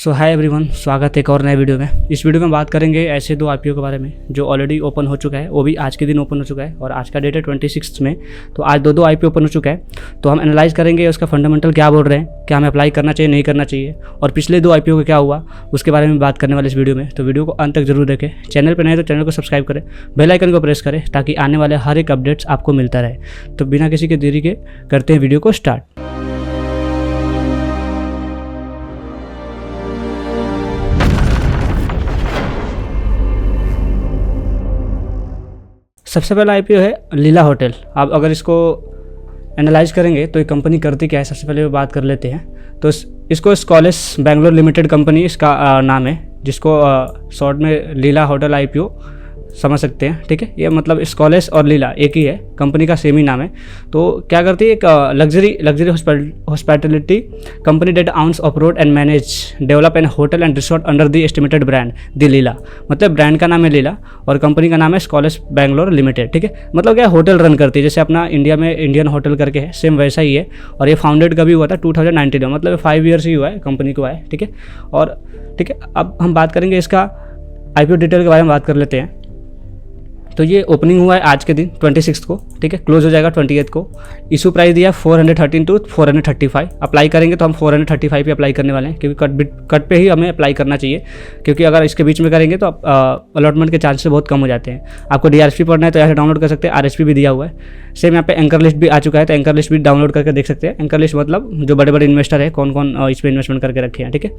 सो hi everyone, स्वागत है एक और नए वीडियो में। इस वीडियो में बात करेंगे ऐसे दो आईपीओ के बारे में जो ऑलरेडी ओपन हो चुका है, वो भी आज के दिन ओपन हो चुका है और आज का डेट है 26 में। तो आज दो आईपीओ ओपन हो चुका है, तो हम एनालाइज करेंगे उसका फंडामेंटल क्या बोल रहे हैं, क्या हमें अप्लाई करना चाहिए नहीं करना चाहिए, और पिछले दो आईपीओ का क्या हुआ उसके बारे में बात करने वाले इस वीडियो में। तो वीडियो को अंत तक जरूर देखें। चैनल पर नए तो चैनल को सब्सक्राइब करें, बेल आइकन को प्रेस करें ताकि आने वाले हर एक अपडेट्स आपको मिलता रहे। तो बिना किसी के देरी के करते हैं वीडियो को स्टार्ट। सबसे पहला आईपीओ है लीला होटल। आप अगर इसको एनालाइज करेंगे तो ये कंपनी करती क्या है, सबसे पहले बात कर लेते हैं। तो इसको स्कॉलेस बैंगलोर लिमिटेड कंपनी इसका नाम है, जिसको शॉर्ट में लीला होटल आईपीओ समझ सकते हैं। ठीक है, ये मतलब स्कॉलेस और लीला एक ही है, कंपनी का सेम ही नाम है। तो क्या करती है, एक luxury hospitality company that owns operate and manage develop and hotel and resort under the estimated brand the Leela. मतलब ब्रांड का नाम है लीला और कंपनी का नाम है स्कॉलेस बैंगलोर लिमिटेड। ठीक है, मतलब क्या होटल रन करती है, जैसे अपना इंडिया में इंडियन होटल करके है, सेम वैसा ही है। और ये फाउंडेड कभी हुआ था 2019 में, मतलब 5 ईयर्स ही हुआ है कंपनी को है। ठीक है, और ठीक है, अब हम बात करेंगे इसका आईपीओ डिटेल के बारे में बात कर लेते हैं। तो ये ओपनिंग हुआ है आज के दिन 26 को। ठीक है, क्लोज हो जाएगा 28 को। इशू प्राइस दिया 413 टू 435। अप्लाई करेंगे तो हम 435 पे अप्लाई करने वाले हैं, क्योंकि कट पे ही हमें अप्लाई करना चाहिए, क्योंकि अगर इसके बीच में करेंगे तो अलॉटमेंट के चांसेस बहुत कम हो जाते हैं। आपको DRSP पढ़ना है तो यहाँ डाउनलोड कर सकते हैं, RSP भी दिया हुआ है। सेम यहाँ पे एंकर लिस्ट भी आ चुका है, तो एंकर लिस्ट भी डाउनलोड करके देख सकते हैं। एंकर लिस्ट मतलब जो बड़े बड़े इन्वेस्टर है कौन कौन इस पर इन्वेस्टमेंट करके रखे हैं। ठीक है,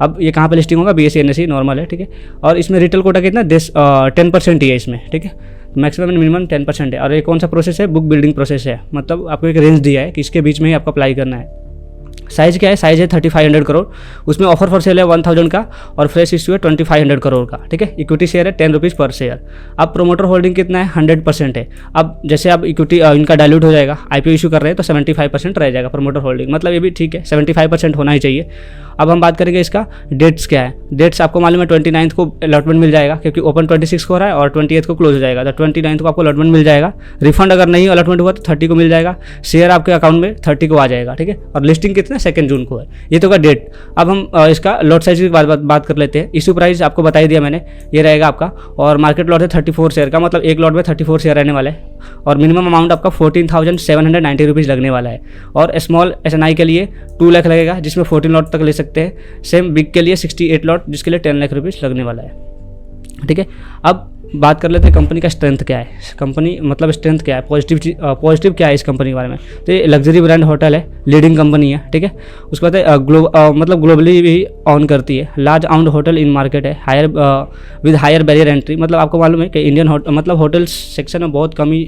अब ये कहाँ पर लिस्टिंग होगा, BSE NSE नॉर्मल है। ठीक है, और इसमें रिटेल कोटा कितना 10% ही है इसमें। ठीक है, मैक्सिमम मिनिमम 10% है। और ये कौन सा प्रोसेस है, बुक बिल्डिंग प्रोसेस है, मतलब आपको एक रेंज दिया है कि इसके बीच में ही आपको अप्लाई करना है। साइज़ क्या है, साइज़ है 3500 करोड़। उसमें ऑफर फॉर सेल है 1000 का और फ्रेश इश्यू है 2500 करोड़ का। ठीक है, इक्विटी शेयर है 10 रुपीज़ पर शेयर। अब प्रोमोटर होल्डिंग कितना है, 100% है। अब जैसे अब इक्विटी इनका डाइल्यूट हो जाएगा, आईपीओ इशू कर रहे हैं तो 75% रह जाएगा प्रोमोटर होल्डिंग, मतलब ये भी ठीक है, 75% होना ही चाहिए। अब हम बात करेंगे इसका डेट्स क्या है। डेट्स आपको मालूम है 29 को अलॉटमेंट मिल जाएगा, क्योंकि ओपन 26 को हो रहा है और 28 को क्लोज हो जाएगा। तो 29 को आपको अलॉटमेंट मिल जाएगा। रिफंड अगर नहीं अलॉटमेंट हुआ तो 30 को मिल जाएगा। शेयर आपके अकाउंट में 30 को आ जाएगा। ठीक है, और लिस्टिंग कितना 2 जून को है। ये तो का डेट। अब हम इसका लॉट साइज की बात कर लेते हैं। इशू प्राइस आपको बता ही दिया मैंने, ये रहेगा आपका। और मार्केट लॉट है 34 शेयर का, मतलब एक लॉट में 34 शेयर रहने वाले हैं। और मिनिमम अमाउंट आपका 14,790 रुपीज़ लगने वाला है। और स्मॉल SNI के लिए 2 लाख लगेगा, जिसमें 14 लॉट तक ले सकते हैं। सेम बिग के लिए 68 लॉट, जिसके लिए 10 लाख रुपीज़ लगने वाला है। ठीक है, अब बात कर लेते हैं कंपनी का स्ट्रेंथ क्या है। कंपनी मतलब स्ट्रेंथ क्या है, पॉजिटिव क्या है इस कंपनी के बारे में। तो ये लग्जरी ब्रांड होटल है, लीडिंग कंपनी है। ठीक है, उसके बाद मतलब ग्लोबली भी ऑन करती है। लार्ज आउंड होटल इन मार्केट है, विद हायर बैरियर एंट्री। मतलब आपको मालूम है कि इंडियन मतलब होटल सेक्शन में बहुत कम ही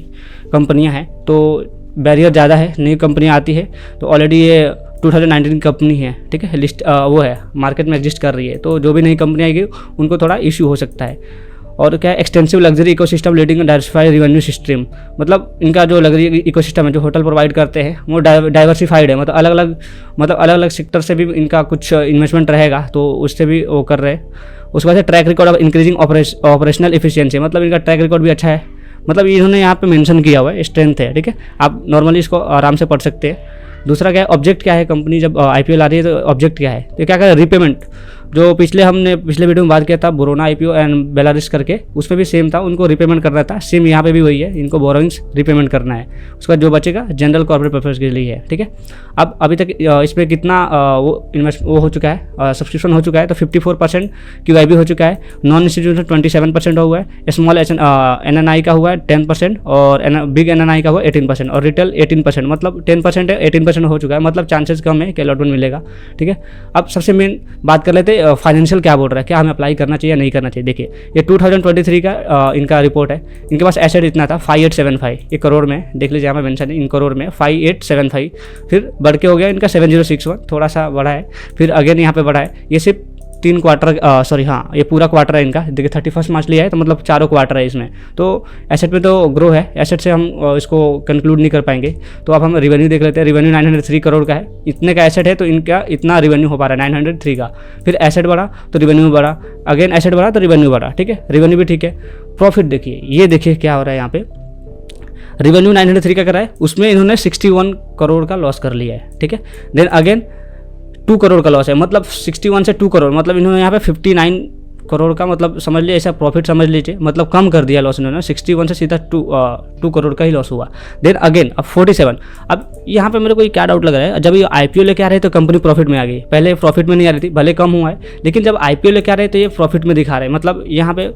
कंपनियाँ हैं, तो बैरियर ज़्यादा है, नई कंपनियाँ आती है। तो ऑलरेडी ये 2019 की कंपनी है। ठीक है, लिस्ट वो है, मार्केट में एग्जिस्ट कर रही है। तो जो भी नई कंपनी आएगी उनको थोड़ा इशू हो सकता है। और क्या, extensive luxury ecosystem leading diversified revenue system. मतलब इनका जो लग्जरी इकोसिस्टम है जो होटल प्रोवाइड करते हैं वो डाइवर्सिफाइड है, मतलब अलग अलग सेक्टर से भी इनका कुछ इन्वेस्टमेंट रहेगा, तो उससे भी वो कर रहे हैं। उसके बाद track record of increasing operational efficiency, मतलब इनका ट्रैक रिकॉर्ड भी अच्छा है। मतलब इन्होंने यहाँ पे मेंशन किया हुआ है, स्ट्रेंथ है। ठीक है, आप नॉर्मली इसको आराम से पढ़ सकते हैं। दूसरा क्या है, ऑब्जेक्ट क्या है, कंपनी जब IPO ला रही है तो ऑब्जेक्ट क्या है, तो क्या करें, रीपेमेंट। जो हमने पिछले वीडियो में बात किया था बोरोना IPO एंड बेलारिस करके, उसमें भी सेम था, उनको रीपेमेंट करना था। सेम यहाँ पे भी वही है, इनको बोरोइंग्स रीपेमेंट करना है। उसका जो बचेगा जनरल कॉर्पोरेट पर्पस के लिए है। ठीक है, अब अभी तक इसमें कितना वो हो चुका है, सब्सक्रिप्शन हो चुका है, तो 54% QIB हो चुका है। नॉन इंस्टीट्यूशनल 27% हुआ है। स्मॉल NNI का हुआ है 10% और बिग NNI का हुआ 18% और रिटेल 18%, मतलब 10% है, 18% हो चुका है, मतलब चांसेस कम है कि अलॉटमेंट मिलेगा। ठीक है, अब सबसे मेन बात कर लेते हैं फाइनेंशियल क्या बोल रहा है, क्या हमें अप्लाई करना चाहिए या नहीं करना चाहिए। देखिए, ये 2023 का इनका रिपोर्ट है। इनके पास एसेट इतना था 5875, ये करोड़ में, देख लीजिए यहाँ पे मेंशन है, इन करोड़ में 5875। फिर बढ़ के हो गया इनका 7061, थोड़ा सा बढ़ा है। फिर अगेन यहाँ पे बढ़ा है। ये सिर्फ 3 क्वार्टर, ये पूरा क्वार्टर है इनका। देखिए 31 मार्च लिया है, तो मतलब 4 क्वार्टर है इसमें। तो एसेट में तो ग्रो है, एसेट से हम इसको कंक्लूड नहीं कर पाएंगे। तो अब हम रेवेन्यू देख लेते हैं। रेवेन्यू 903 करोड़ का है, इतने का एसेट है तो इनका इतना रेवेन्यू हो पा रहा है 903 का। फिर एसेट बढ़ा तो रेवेन्यू बढ़ा, अगेन एसेट बढ़ा तो रेवेन्यू बढ़ा। ठीक है, रेवेन्यू भी ठीक है। प्रॉफिट देखिए, ये देखिए क्या हो रहा है यहाँ पे। रेवेन्यू 903 का करा है, उसमें इन्होंने 61 करोड़ का लॉस कर लिया है। ठीक है, देन अगेन 2 करोड़ का लॉस है, मतलब 61 से 2 करोड़, मतलब इन्होंने यहाँ पे 59 करोड़ का मतलब समझ लीजिए ऐसा प्रॉफिट समझ लीजिए, मतलब कम कर दिया लॉस इन्होंने, 61 से सीधा 2 करोड़ का ही लॉस हुआ। देन अगेन अब 47। अब यहाँ पे मेरे को क्या डाउट लग रहा है, जब ये IPO लेके आ रहे तो कंपनी प्रॉफिट में आ गई, पहले प्रॉफिट में नहीं आ रही थी, भले कम हुआ है, लेकिन जब IPO लेके आ रहे तो ये प्रॉफिट में दिखा रहे हैं, मतलब यहाँ पे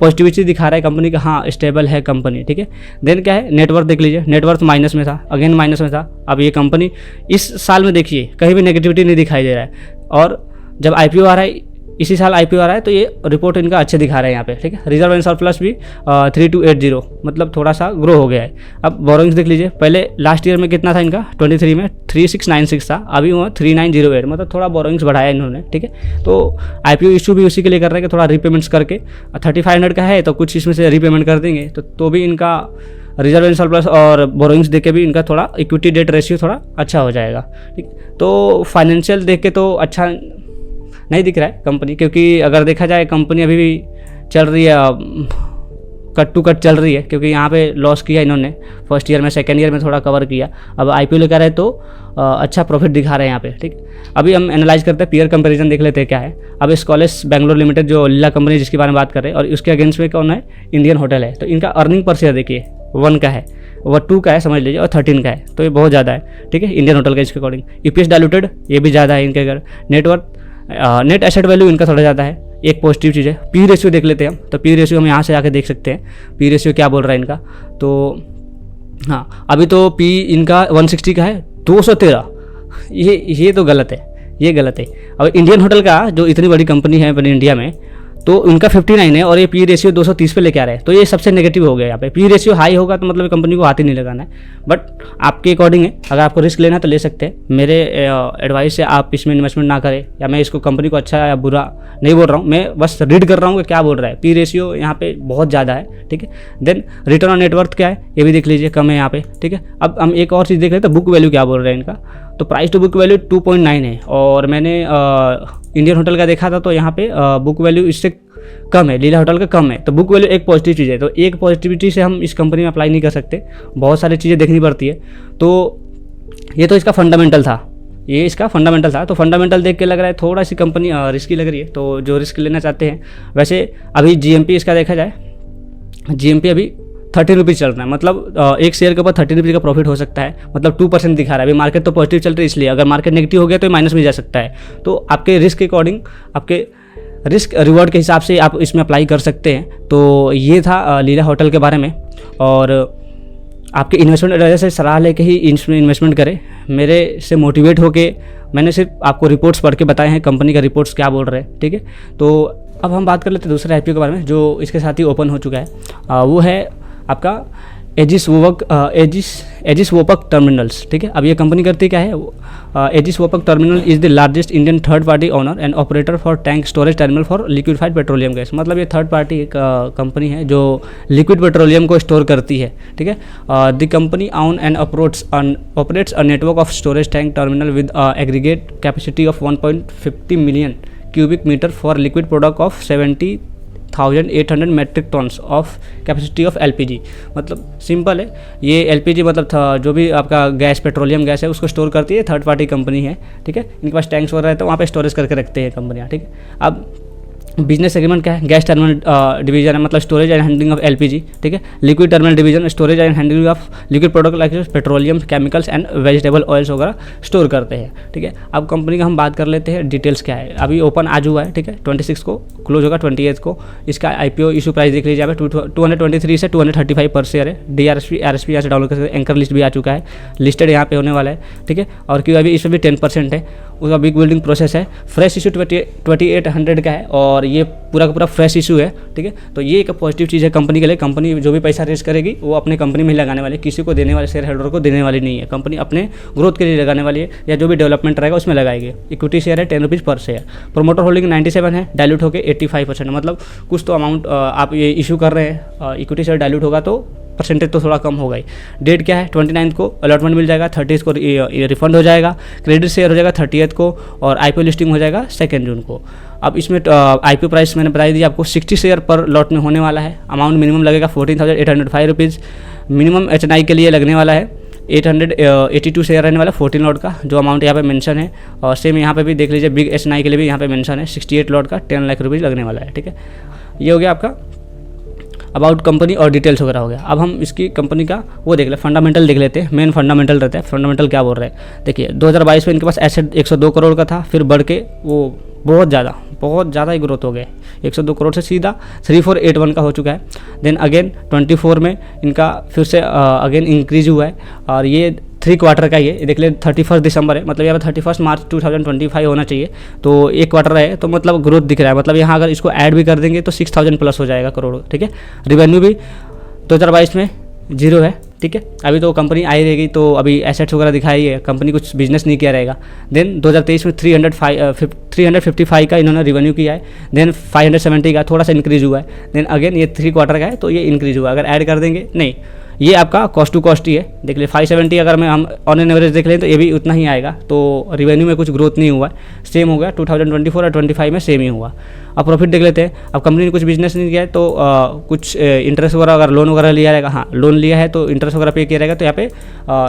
पॉजिटिविटी दिखा रहा है कंपनी का, हाँ स्टेबल है कंपनी, ठीक है। देन क्या है, नेटवर्थ देख लीजिए, नेटवर्थ माइनस में था, अगेन माइनस में था। अब ये कंपनी इस साल में देखिए कहीं भी नेगेटिविटी नहीं दिखाई दे रहा है, और जब IPO आ रहा है, इसी साल IPO आ रहा है, तो ये रिपोर्ट इनका अच्छे दिखा रहे हैं यहाँ पे, ठीक है। रिजर्व एंड सरप्लस भी 3280, मतलब थोड़ा सा ग्रो हो गया है। अब बोरोइंग्स देख लीजिए, पहले लास्ट ईयर में कितना था इनका, 23 में 3696 था, अभी हुआ 3908, मतलब थोड़ा बोरोइंग्स बढ़ाया इन्होंने, ठीक है। तो IPO इशू भी उसी के लिए कर रहे हैं कि थोड़ा रीपेमेंट्स करके, 3500 का है तो कुछ इसमें से रीपेमेंट कर देंगे, तो भी इनका रिजर्व एंड सरप्लस और बोरोइंग्स देख के भी इनका थोड़ा इक्विटी डेट रेशियो थोड़ा अच्छा हो जाएगा, ठीक। तो फाइनेंशियल देख के तो अच्छा नहीं दिख रहा है कंपनी, क्योंकि अगर देखा जाए कंपनी अभी भी चल रही है, कट टू कट चल रही है, क्योंकि यहाँ पे लॉस किया इन्होंने फर्स्ट ईयर में, सेकेंड ईयर में थोड़ा कवर किया, अब IPO लेकर आए तो अच्छा प्रॉफिट दिखा रहे हैं यहाँ पे, ठीक। अभी हम एनालाइज करते हैं, पीयर कंपैरिजन देख लेते हैं क्या है। अब स्कॉलेस बैंगलोर लिमिटेड जो लीला कंपनी जिसके बारे में बात कर रहे हैं, और उसके अगेंस्ट में कौन है, इंडियन होटल है, तो इनका अर्निंग पर शेयर देखिए 1 का है, वह 2 का है समझ लीजिए, और 13 का है, तो ये बहुत ज़्यादा है, ठीक है, इंडियन होटल का इसके अकॉर्डिंग। EPS डायलूटेड ये भी ज़्यादा है इनके, अगर नेट एसेट वैल्यू इनका थोड़ा ज़्यादा है, एक पॉजिटिव चीज़ है। P रेशियो देख लेते हैं हम, तो P रेशियो हम यहाँ से आके देख सकते हैं, P रेशियो क्या बोल रहा है इनका, तो हाँ अभी तो P इनका 160 का है, 213, ये तो गलत है, ये गलत है। अब इंडियन होटल का जो इतनी बड़ी कंपनी है अपने इंडिया में, तो इनका 59 है, और ये P रेशियो 230 पे लेके आ रहे हैं, तो ये सबसे नेगेटिव हो गया यहाँ पे। P रेशियो हाई होगा तो मतलब कंपनी को हाथ ही नहीं लगाना है, बट आपके अकॉर्डिंग है, अगर आपको रिस्क लेना है तो ले सकते हैं। मेरे एडवाइस से आप इसमें इन्वेस्टमेंट ना करें, या मैं इसको कंपनी को अच्छा या बुरा नहीं बोल रहा हूँ, मैं बस रीड कर रहा हूँ कि क्या बोल रहा है। P रेशियो यहाँ पे बहुत ज़्यादा है, ठीक है। देन रिटर्न ऑन नेटवर्थ क्या है, ये भी देख लीजिए, कम है यहाँ पे, ठीक है। अब हम एक और चीज़ देख लेते हैं, बुक वैल्यू क्या बोल रहे हैं इनका, तो प्राइस टू बुक वैल्यू 2.9 है, और मैंने इंडियन होटल का देखा था तो यहाँ पे बुक वैल्यू इससे कम है, लीला होटल का कम है, तो बुक वैल्यू एक पॉजिटिव चीज़ है। तो एक पॉजिटिविटी से हम इस कंपनी में अप्लाई नहीं कर सकते, बहुत सारी चीज़ें देखनी पड़ती है। तो ये तो इसका फंडामेंटल था, ये इसका फंडामेंटल था, तो फंडामेंटल देख के लग रहा है थोड़ा सी कंपनी रिस्की लग रही है, तो जो रिस्क लेना चाहते हैं। वैसे अभी GMP इसका देखा जाए, GMP अभी 13 रुपीज़ चल रहा है, मतलब एक शेयर के ऊपर 13 रुपीज़ का प्रॉफिट हो सकता है, मतलब 2% दिखा रहा है। अभी मार्केट तो पॉजिटिव चल रही है, इसलिए अगर मार्केट नेगेटिव हो गया तो माइनस में जा सकता है। तो आपके रिस्क के अकॉर्डिंग, आपके रिस्क रिवॉर्ड के हिसाब से आप इसमें अप्लाई कर सकते हैं। तो ये था लीला होटल के बारे में, और आपके इन्वेस्टमेंट एडवाइजर से सलाह लेके ही इसमें इन्वेस्टमेंट करें। मेरे से मोटिवेट होके मैंने सिर्फ आपको रिपोर्ट्स पढ़ के बताए हैं, कंपनी का रिपोर्ट्स क्या बोल रहे हैं, ठीक है। तो अब हम बात कर लेते हैं दूसरे IPO के बारे में, जो इसके साथ ही ओपन हो चुका है, वो है आपका एजिस वोपक टर्मिनल्स, ठीक है। अब ये कंपनी करती क्या है, Aegis Vopak terminal is the largest Indian third party owner and operator for tank storage terminal for liquefied petroleum gas, मतलब ये थर्ड पार्टी एक कंपनी है जो लिक्विड पेट्रोलियम को स्टोर करती है, ठीक है। The company own and operates a network of storage tank terminal with aggregate capacity of 1.50 million cubic metre for liquid product of 70,800 metric tons of capacity of LPG। मतलब simple है, ये LPG मतलब था जो भी आपका गैस, पेट्रोलियम गैस है, उसको स्टोर करती है, थर्ड पार्टी कंपनी है, ठीक है। इनके पास टैंक्स वगैरह रहते हैं, वहाँ पे स्टोरेज करके रखते हैं कंपनियाँ, ठीक है। अब बिजनेस सेगमेंट क्या है, गैस टर्मिनल डिवीजन है, मतलब storage and handling of LPG, ठीक है। Liquid terminal division storage and handling of liquid product like petroleum, chemicals and vegetable oils वगैरह स्टोर करते हैं, ठीक है। अब कंपनी का हम बात कर लेते हैं, डिटेल्स क्या है। अभी ओपन आज हुआ है, ठीक है, 26 को क्लोज होगा, 28 को। इसका IPO इशू प्राइस देख लीजिए, यहाँ पे 223 से 235 पर शेयर है। DRSP RSP यहाँ से डाउनलोड कर सकते हैं, एंकर लिस्ट भी आ चुका है, लिस्टेड यहाँ पे होने वाला है, ठीक है। और क्यों अभी इसमें भी 10% है, उसका बिग बिल्डिंग प्रोसेस है। फ्रेश इशू 2800 का है, और ये पूरा का पूरा फ्रेश इशू है, ठीक है। तो ये एक पॉजिटिव चीज़ है कंपनी के लिए। कंपनी जो भी पैसा रेज करेगी वो अपने कंपनी में ही लगाने वाली है, किसी को देने वाले, शेयर होल्डर को देने वाली नहीं है। कंपनी अपने ग्रोथ के लिए लगाने वाली है, या जो भी डेवलपमेंट रहेगा उसमें लगाएगी। इक्विटी शेयर है 10 रुपीज़ पर शेयर। प्रोमोटर होल्डिंग 97 है, डायल्यूट होकर 85%, मतलब कुछ तो अमाउंट आप ये इशू कर रहे हैं, इक्विटी शेयर डायल्यूट होगा तो परसेंटेज तो थोड़ा कम होगा ही। डेट क्या है, 29 को अलॉटमेंट मिल जाएगा, 30 को रिफंड हो जाएगा, क्रेडिट शेयर हो जाएगा 30 को, और IPO लिस्टिंग हो जाएगा 2 जून को। अब इसमें IPO प्राइस मैंने बताई दी आपको, 60 शेयर पर लॉट में होने वाला है। अमाउंट मिनिमम लगेगा 14,805 रुपीज़, मिनिमम HNI के लिए लगने वाला है। 882 शेयर रहने वाला 14 लॉट का, जो अमाउंट यहाँ पे मेंशन है। और सेम यहाँ पे भी देख लीजिए बिग एसएनआई के लिए भी यहाँ पे मेंशन है 68 लॉट का 10 लाख रुपीज़ लगने वाला है, ठीक है। ये हो गया आपका अबाउट कंपनी और डिटेल्स वगैरह हो गया। अब हम इसकी कंपनी का वो देख ले, फंडामेंटल देख लेते हैं। मेन फंडामेंटल रहता है, फंडामेंटल क्या बोल रहे हैं देखिए। 2022 में इनके पास एसेट 102 करोड़ का था, फिर बढ़ के वो बहुत ज़्यादा ही ग्रोथ हो गया, 102 करोड़ से सीधा 3481 का हो चुका है। देन अगेन 24 में इनका फिर से अगेन इंक्रीज हुआ है, और ये 3 क्वार्टर का ये देख ले 31 दिसंबर है, मतलब यहाँ पर 31 मार्च 2025 होना चाहिए, तो 1 क्वार्टर है, तो मतलब ग्रोथ दिख रहा है। मतलब यहाँ अगर इसको ऐड भी कर देंगे तो 6000 प्लस हो जाएगा करोड़, ठीक है। रिवेन्यू भी 2022 में 0 है, ठीक है। अभी तो कंपनी आई रहेगी, तो अभी एसेट्स वगैरह दिखाई है, कंपनी कुछ बिजनेस नहीं किया रहेगा। देन 2023 में 355 का इन्होंने रिवेन्यू किया है, देन 570 का थोड़ा सा इंक्रीज हुआ है। देन अगेन ये 3 क्वार्टर का है, तो ये इंक्रीज हुआ। अगर ऐड कर देंगे, नहीं ये आपका कॉस्ट टू कॉस्ट ही है, देख ले 570 अगर हम ऑन एन एवरेज देख लें तो ये भी उतना ही आएगा। तो रिवेन्यू में कुछ ग्रोथ नहीं हुआ है, सेम हो गया 2024 और 25 में सेम ही हुआ। अब प्रॉफिट देख लेते हैं। अब कंपनी ने कुछ बिजनेस नहीं किया है, तो कुछ इंटरेस्ट वगैरह अगर लोन वगैरह लिया रहेगा, हाँ लोन लिया है तो इंटरेस्ट वगैरह पे किया रहेगा, तो यहाँ पे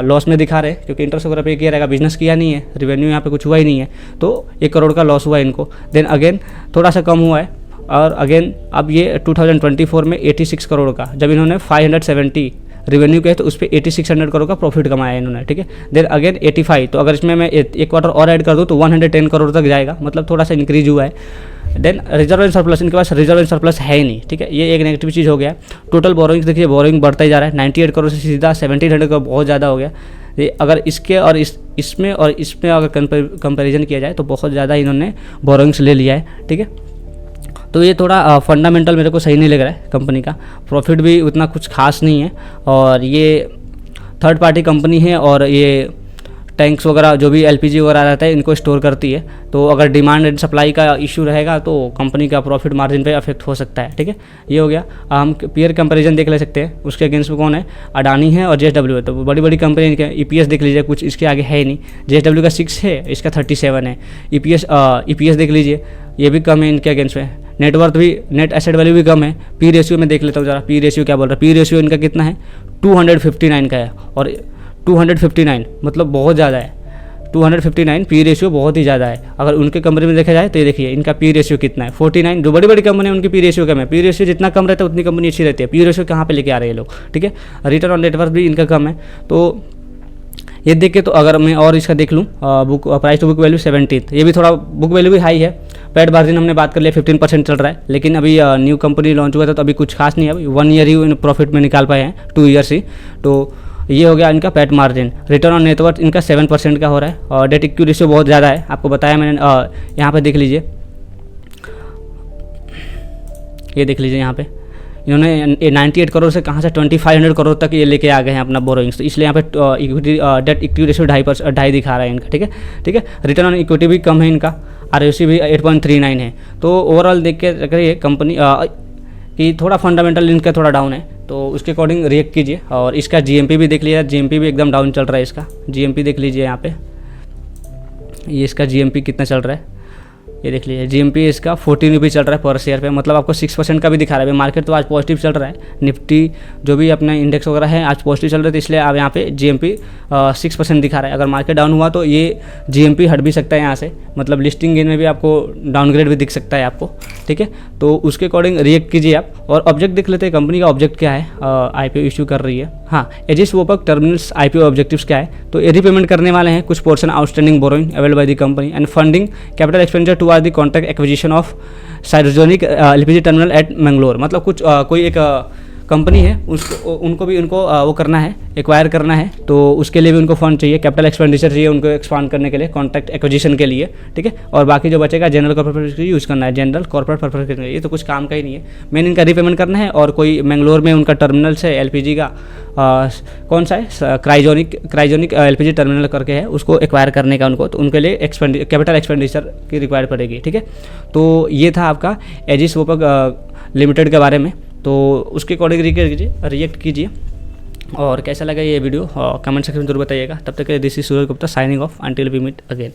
लॉस में दिखा रहे हैं, क्योंकि इंटरेस्ट वगैरह पे किया रहेगा, बिजनेस किया नहीं है, रिवेन्यू यहाँ पे कुछ हुआ ही नहीं है, तो 1 करोड़ का लॉस हुआ इनको। देन अगेन थोड़ा सा कम हुआ है, और अगेन अब ये 2024 में 86 करोड़ का, जब इन्होंने 570 रिवेन्यू के है तो उस पर 8600 करोड़ का प्रॉफिट कमाया है इन्होंने, ठीक है। देन अगेन 85, तो अगर इसमें मैं 1 क्वार्टर और ऐड कर दूँ तो 110 करोड़ तक जाएगा, मतलब थोड़ा सा इंक्रीज हुआ है। देन रिजर्व एंड सरप्लस, इनके पास रिजर्व एंड सरप्लस है ही नहीं, ठीक है, ये एक नेगेटिव चीज़ हो गया। टोटल बोरोइंग्स देखिए, बोरोइंग बढ़ता ही जा रहा है, 98 करोड़ से सीधा 1700 का बहुत ज़्यादा हो गया। ये अगर इसके और इसमें अगर कंपेरिजन किया जाए तो बहुत ज़्यादा इन्होंने बोरोइंग्स ले लिया है, ठीक है। तो ये थोड़ा फंडामेंटल मेरे को सही नहीं लग रहा है कंपनी का, प्रॉफिट भी उतना कुछ खास नहीं है, और ये थर्ड पार्टी कंपनी है, और ये टैंक्स वगैरह जो भी एलपीजी वगैरह रहता है इनको स्टोर करती है, तो अगर डिमांड एंड सप्लाई का इशू रहेगा तो कंपनी का प्रॉफिट मार्जिन पे अफेक्ट हो सकता है, ठीक है। ये हो गया। हम पीयर कंपैरिजन देख ले सकते हैं, उसके अगेंस्ट में कौन है, अडानी है और जेएसडब्ल्यू है, तो बड़ी बड़ी कंपनी के ईपीएस देख लीजिए, कुछ इसके आगे है ही नहीं। जेएसडब्ल्यू का 6 है, इसका 37 है। ईपीएस देख लीजिए, ये भी कम है इनके अगेंस्ट में। नेटवर्थ भी, नेट एसेट वैल्यू भी कम है। पी रेशियो में देख लेता हूँ ज़रा, पी रेशियो क्या बोल रहा है। पी रेशियो इनका कितना है, 259 का है, और 259 मतलब बहुत ज़्यादा है। 259 पी रेशियो बहुत ही ज़्यादा है। अगर उनके कंपनी में देखा जाए तो ये देखिए इनका पी रेशियो कितना है, 49। जो बड़ी बड़ी कंपनी है उनकी पी रेशियो कम है। पी रेशियो जितना कम रहता है उतनी कंपनी अच्छी रहती है। पी रेशियो कहाँ पे लेके आ रहे हैं लोग, ठीक है। रिटर्न ऑन नेटवर्थ भी इनका कम है। तो ये देख के, तो अगर मैं और इसका देख लूँ, book price to book value 17, ये भी थोड़ा बुक वैल्यू भी हाई है। पैड मार्जिन हमने बात कर लिया 15% चल रहा है, लेकिन अभी न्यू कंपनी लॉन्च हुआ था तो अभी कुछ खास नहीं है। अभी 1 ईयर ही प्रॉफिट में निकाल पाए हैं, 2 ईयर्स ही। तो ये हो गया इनका PAT margin. Return on net worth इनका 7% का हो रहा है, और डेट इक्विटी रेशियो बहुत ज़्यादा है, आपको बताया मैंने। यहाँ पे देख लीजिए, ये देख लीजिए यहाँ पे इन्होंने 98 करोड़ से कहाँ से 2500 करोड़ तक ये लेके आ गए हैं अपना बोरोइंग्स, तो इसलिए यहाँ पे इक्विटी डेट इक्विटी रेशियो 2.5 दिखा रहा है इनका, ठीक है। रिटर्न ऑन इक्विटी भी कम है इनका, आरओसी भी 8.39 है। तो ओवरऑल देख के रखिए कंपनी कि थोड़ा फंडामेंटल इनका थोड़ा डाउन है, तो उसके अकॉर्डिंग रिएक्ट कीजिए। और इसका जीएमपी भी देख लीजिए, जीएमपी भी एकदम डाउन चल रहा है इसका। जीएमपी देख लीजिए यहाँ पे, ये इसका जीएमपी कितना चल रहा है, ये देख लीजिए। जीएमपी इसका 14 रुपये चल रहा है पर शेयर पे, मतलब आपको 6% का भी दिखा रहा है। मार्केट तो आज पॉजिटिव चल रहा है, निफ्टी जो भी अपना इंडेक्स वगैरह है आज पॉजिटिव चल रहा है, तो इसलिए अब यहाँ पे जीएमपी 6% दिखा रहा है। अगर मार्केट डाउन हुआ तो ये जीएमपी हट भी सकता है यहाँ से, मतलब लिस्टिंग गेन में भी आपको डाउनग्रेड भी दिख सकता है आपको, ठीक है। तो उसके अकॉर्डिंग रिएक्ट कीजिए आप। और ऑब्जेक्ट देख लेते हैं, कंपनी का ऑब्जेक्ट क्या है, आईपीओ इशू कर रही है। हाँ, Aegis Vopak terminals IPO objectives क्या है, तो ये रीपेमेंट करने वाले हैं कुछ portion outstanding borrowing available by the company and funding capital expenditure toward the contract acquisition of cryogenic LPG terminal at Mangalore. मतलब कुछ कोई एक कंपनी है, उनको वो करना है, एक्वायर करना है, तो उसके लिए भी उनको फंड चाहिए, कैपिटल एक्सपेंडिचर चाहिए उनको एक्सपांड करने के लिए, कॉन्ट्रैक्ट एक्विजिशन के लिए, ठीक है। और बाकी जो बचेगा जनरल कॉर्पोरेट यूज़ करना है, जनरल कॉर्पोरेट पर्पज के लिए। ये तो कुछ काम का ही नहीं है, मेन इनका रीपेमेंट करना है। और कोई मैंगलोर में उनका टर्मिनल्स है एलपीजी का, कौन सा है, क्राइजोनिक एलपीजी टर्मिनल करके है, उसको एक्वायर करने का उनको, तो उनके लिए कैपिटल एक्सपेंडिचर की रिक्वायर पड़ेगी, ठीक है। तो ये था आपका एजिस वोपक लिमिटेड के बारे में, तो उसके अकॉर्डिंग रिएक्ट कीजिए। और कैसा लगा ये वीडियो कमेंट सेक्शन में जरूर बताइएगा। तब तक this is Suraj Gupta signing off, until we meet again.